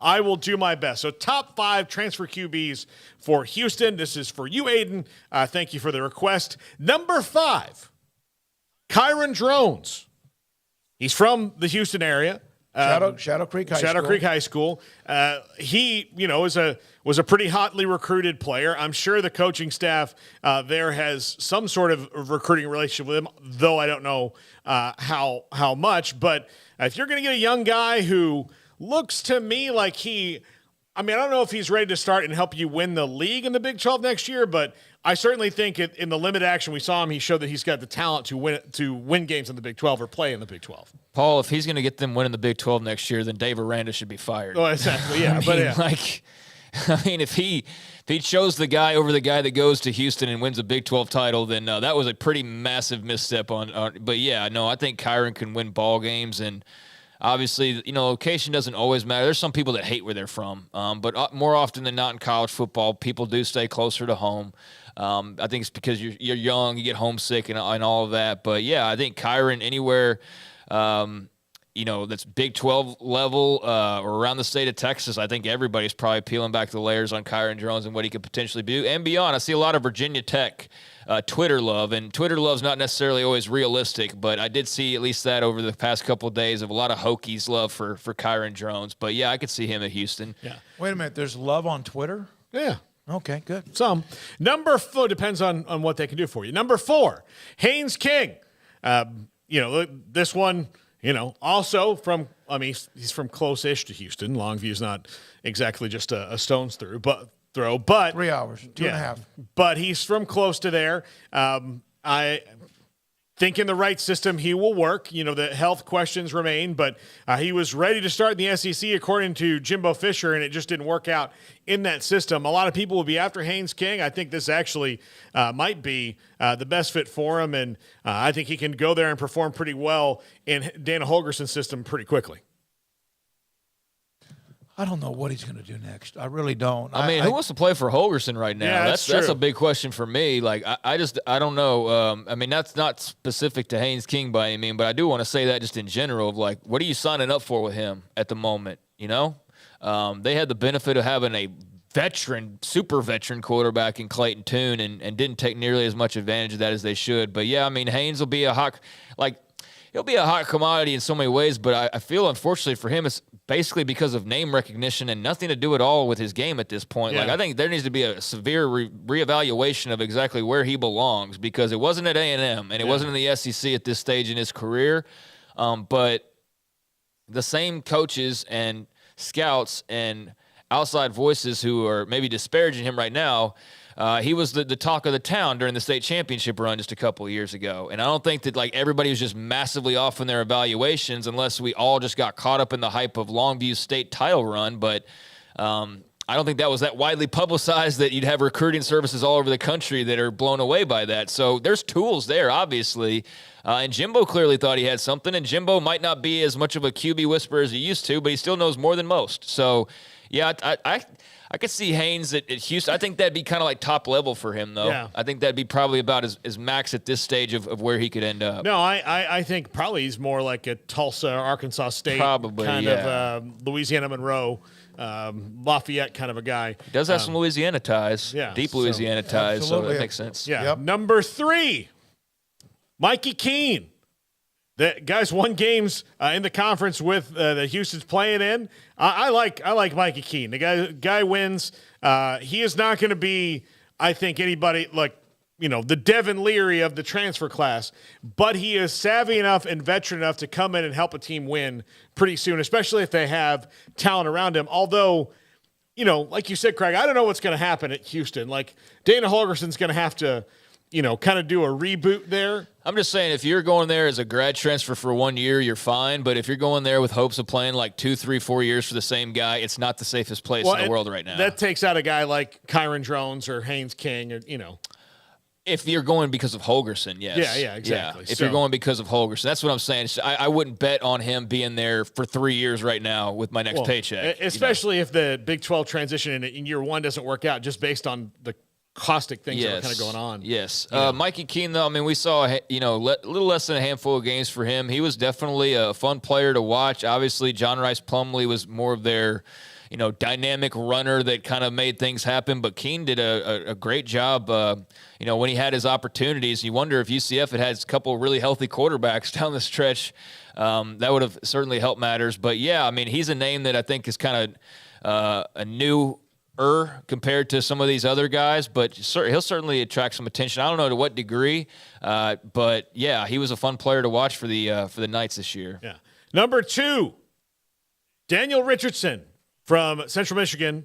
I will do my best. So top 5 transfer QBs for Houston. This is for you, Aiden. Thank you for the request. Number 5, Kyron Drones. He's from the Houston area. Shadow Creek High School. He, was a pretty hotly recruited player. I'm sure the coaching staff there has some sort of recruiting relationship with him, though I don't know how much. But if you're going to get a young guy who looks to me like I don't know if he's ready to start and help you win the league in the Big 12 next year, but I certainly think in the limited action we saw him, he showed that he's got the talent to win games in the Big 12 or play in the Big 12. Paul, if he's going to get them winning the Big 12 next year, then Dave Aranda should be fired. Oh, exactly, yeah. If he chose the guy over the guy that goes to Houston and wins a Big 12 title, then that was a pretty massive misstep But yeah, no, I think Kyron can win ball games, and obviously, location doesn't always matter. There's some people that hate where they're from, but more often than not in college football, people do stay closer to home. I think it's because you're young, you get homesick and all of that. But yeah, I think Kyron anywhere, that's Big 12 level or around the state of Texas, I think everybody's probably peeling back the layers on Kyron Drones and what he could potentially do and beyond. I see a lot of Virginia Tech Twitter love, and Twitter love's not necessarily always realistic, but I did see at least that over the past couple of days of a lot of Hokies love for Kyron Drones. But yeah, I could see him at Houston. Yeah. Wait a minute, there's love on Twitter? Yeah. Okay, good. Some. Number 4 depends on what they can do for you. Number 4, Haynes King. This one, also from, he's from close-ish to Houston. Longview's not exactly just a stone's throw, but 3 hours, 2.5. But he's from close to there. I think in the right system he will work. The health questions remain, but he was ready to start in the SEC according to Jimbo Fisher, and it just didn't work out in that system. A lot of people will be after Haynes King. I think this actually might be the best fit for him, and I think he can go there and perform pretty well in Dana Holgerson's system pretty quickly. I don't know what he's going to do next. I really don't. Who wants to play for Holgerson right now? Yeah, that's a big question for me. Like, I don't know. That's not specific to Haynes King by any means, but I do want to say that just in general of like, what are you signing up for with him at the moment? They had the benefit of having a super veteran quarterback in Clayton Tune and didn't take nearly as much advantage of that as they should. But yeah, Haynes will be he'll be a hot commodity in so many ways, but I feel unfortunately for him, it's basically because of name recognition and nothing to do at all with his game at this point. Yeah. I think there needs to be a severe reevaluation of exactly where he belongs, because it wasn't at A&M and it wasn't in the SEC at this stage in his career. But the same coaches and scouts and outside voices who are maybe disparaging him right now, he was the talk of the town during the state championship run just a couple of years ago. And I don't think that everybody was just massively off in their evaluations unless we all just got caught up in the hype of Longview's state title run. But I don't think that was that widely publicized that you'd have recruiting services all over the country that are blown away by that. So there's tools there, obviously. And Jimbo clearly thought he had something. And Jimbo might not be as much of a QB whisperer as he used to, but he still knows more than most. So, yeah, I could see Haynes at Houston. I think that'd be kind of like top level for him, though. Yeah. I think that'd be probably about as max at this stage of where he could end up. No, I think probably he's more like a Tulsa, Arkansas State, probably, kind of Louisiana Monroe, Lafayette kind of a guy. He does have some Louisiana ties, deep Louisiana ties, so that makes sense. Yeah. Yep. Number 3, Mikey Keene. The guys won games in the conference with the Houston's playing in. I like Mikey Keene. The guy wins. He is not going to be, I think, anybody like the Devin Leary of the transfer class, but he is savvy enough and veteran enough to come in and help a team win pretty soon, especially if they have talent around him. Although, like you said, Craig, I don't know what's going to happen at Houston. Like Dana Holgerson's going to have to, kind of do a reboot there. I'm just saying, if you're going there as a grad transfer for 1 year, you're fine. But if you're going there with hopes of playing like 2, 3, 4 years for the same guy, it's not the safest place in the world right now. That takes out a guy like Kyron Drones or Haynes King, or If you're going because of Holgerson, yes. Yeah, exactly. Yeah. If you're going because of Holgerson, that's what I'm saying. I wouldn't bet on him being there for 3 years right now with my next paycheck. Especially if the Big 12 transition in year 1 doesn't work out, just based on the caustic things that are kind of going on. Yes. Mikey Keene, though, we saw, a little less than a handful of games for him. He was definitely a fun player to watch. Obviously, John Rice Plumlee was more of their, dynamic runner that kind of made things happen. But Keene did a great job, when he had his opportunities. You wonder if UCF had a couple of really healthy quarterbacks down the stretch. That would have certainly helped matters. But, yeah, I mean, he's a name that I think is kind of a new compared to some of these other guys, but he'll certainly attract some attention. I don't know to what degree, but yeah, he was a fun player to watch for the Knights this year. Yeah. Number 2, Daniel Richardson from Central Michigan.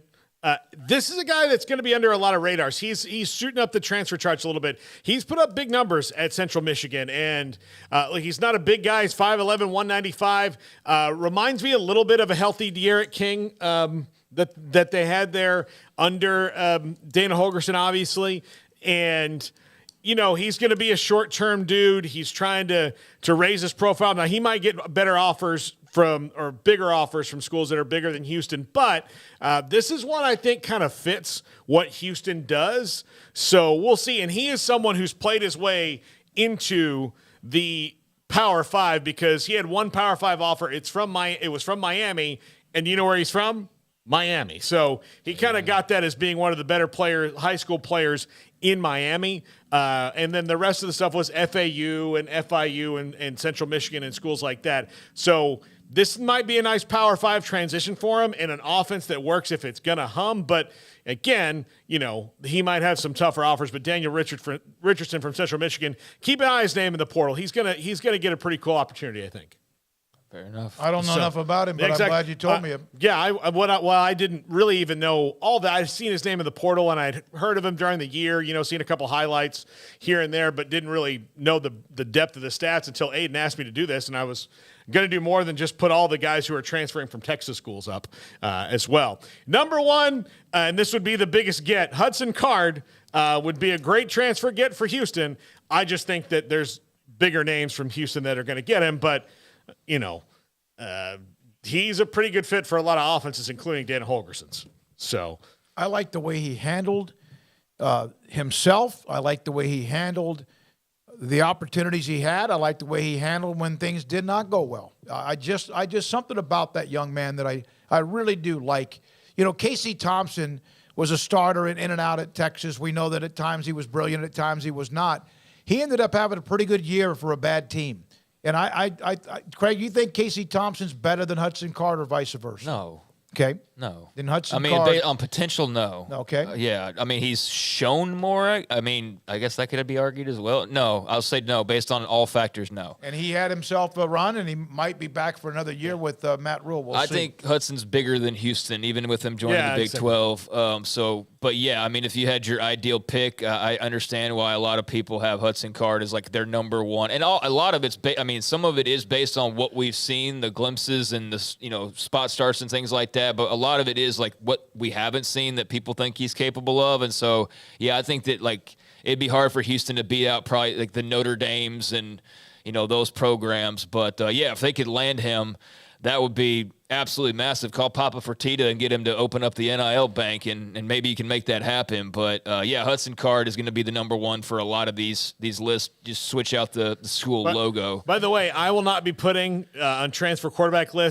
This is a guy that's going to be under a lot of radars. He's shooting up the transfer charts a little bit. He's put up big numbers at Central Michigan, and he's not a big guy. He's 5'11", 195. Reminds me a little bit of a healthy De'Aaron King that they had there under Dana Holgorsen, obviously. And, he's going to be a short-term dude. He's trying to raise his profile. Now, he might get better offers bigger offers from schools that are bigger than Houston. But this is one I think kind of fits what Houston does. So we'll see. And he is someone who's played his way into the Power 5 because he had one Power 5 offer. It was from Miami. And you know where he's from? Miami. So he kind of got that as being one of the better high school players in Miami. And then the rest of the stuff was FAU and FIU and Central Michigan and schools like that. So this might be a nice Power 5 transition for him in an offense that works if it's going to hum. But again, he might have some tougher offers. But Daniel Richardson from Central Michigan, keep an eye on his name in the portal. He's gonna get a pretty cool opportunity, I think. Fair enough. I don't know enough about him, but I'm glad you told me. Yeah, I didn't really even know all that. I've seen his name in the portal, and I'd heard of him during the year, seen a couple highlights here and there, but didn't really know the depth of the stats until Aiden asked me to do this, and I was going to do more than just put all the guys who are transferring from Texas schools up as well. Number 1, and this would be the biggest get, Hudson Card would be a great transfer get for Houston. I just think that there's bigger names from Houston that are going to get him, but he's a pretty good fit for a lot of offenses, including Dana Holgorsen's. So I like the way he handled himself. I like the way he handled the opportunities he had. I like the way he handled when things did not go well. I just something about that young man that I really do like. Casey Thompson was a starter in and out at Texas. We know that at times he was brilliant, at times he was not. He ended up having a pretty good year for a bad team. And I Craig, you think Casey Thompson's better than Hudson Card or vice versa? No. Okay. No. Then Hudson Card. On potential, no. Okay. Yeah. He's shown more. I guess that could be argued as well. No, I'll say no. Based on all factors, no. And he had himself a run, and he might be back for another year with Matt Rule. We'll see. I think Hudson's bigger than Houston, even with him joining the Big 12. But yeah, if you had your ideal pick, I understand why a lot of people have Hudson Card as like their number 1. And a lot of it's, some of it is based on what we've seen, the glimpses and the spot starts and things like that. But a lot of it is like what we haven't seen that people think he's capable of. And so, yeah, I think that it'd be hard for Houston to beat out probably like the Notre Dames and, those programs. But yeah, if they could land him, that would be absolutely massive. Call Papa Fertitta and get him to open up the NIL bank, and maybe you can make that happen. But yeah, Hudson Card is going to be the number 1 for a lot of these lists. Just switch out the school logo. By the way, I will not be putting on transfer quarterback lists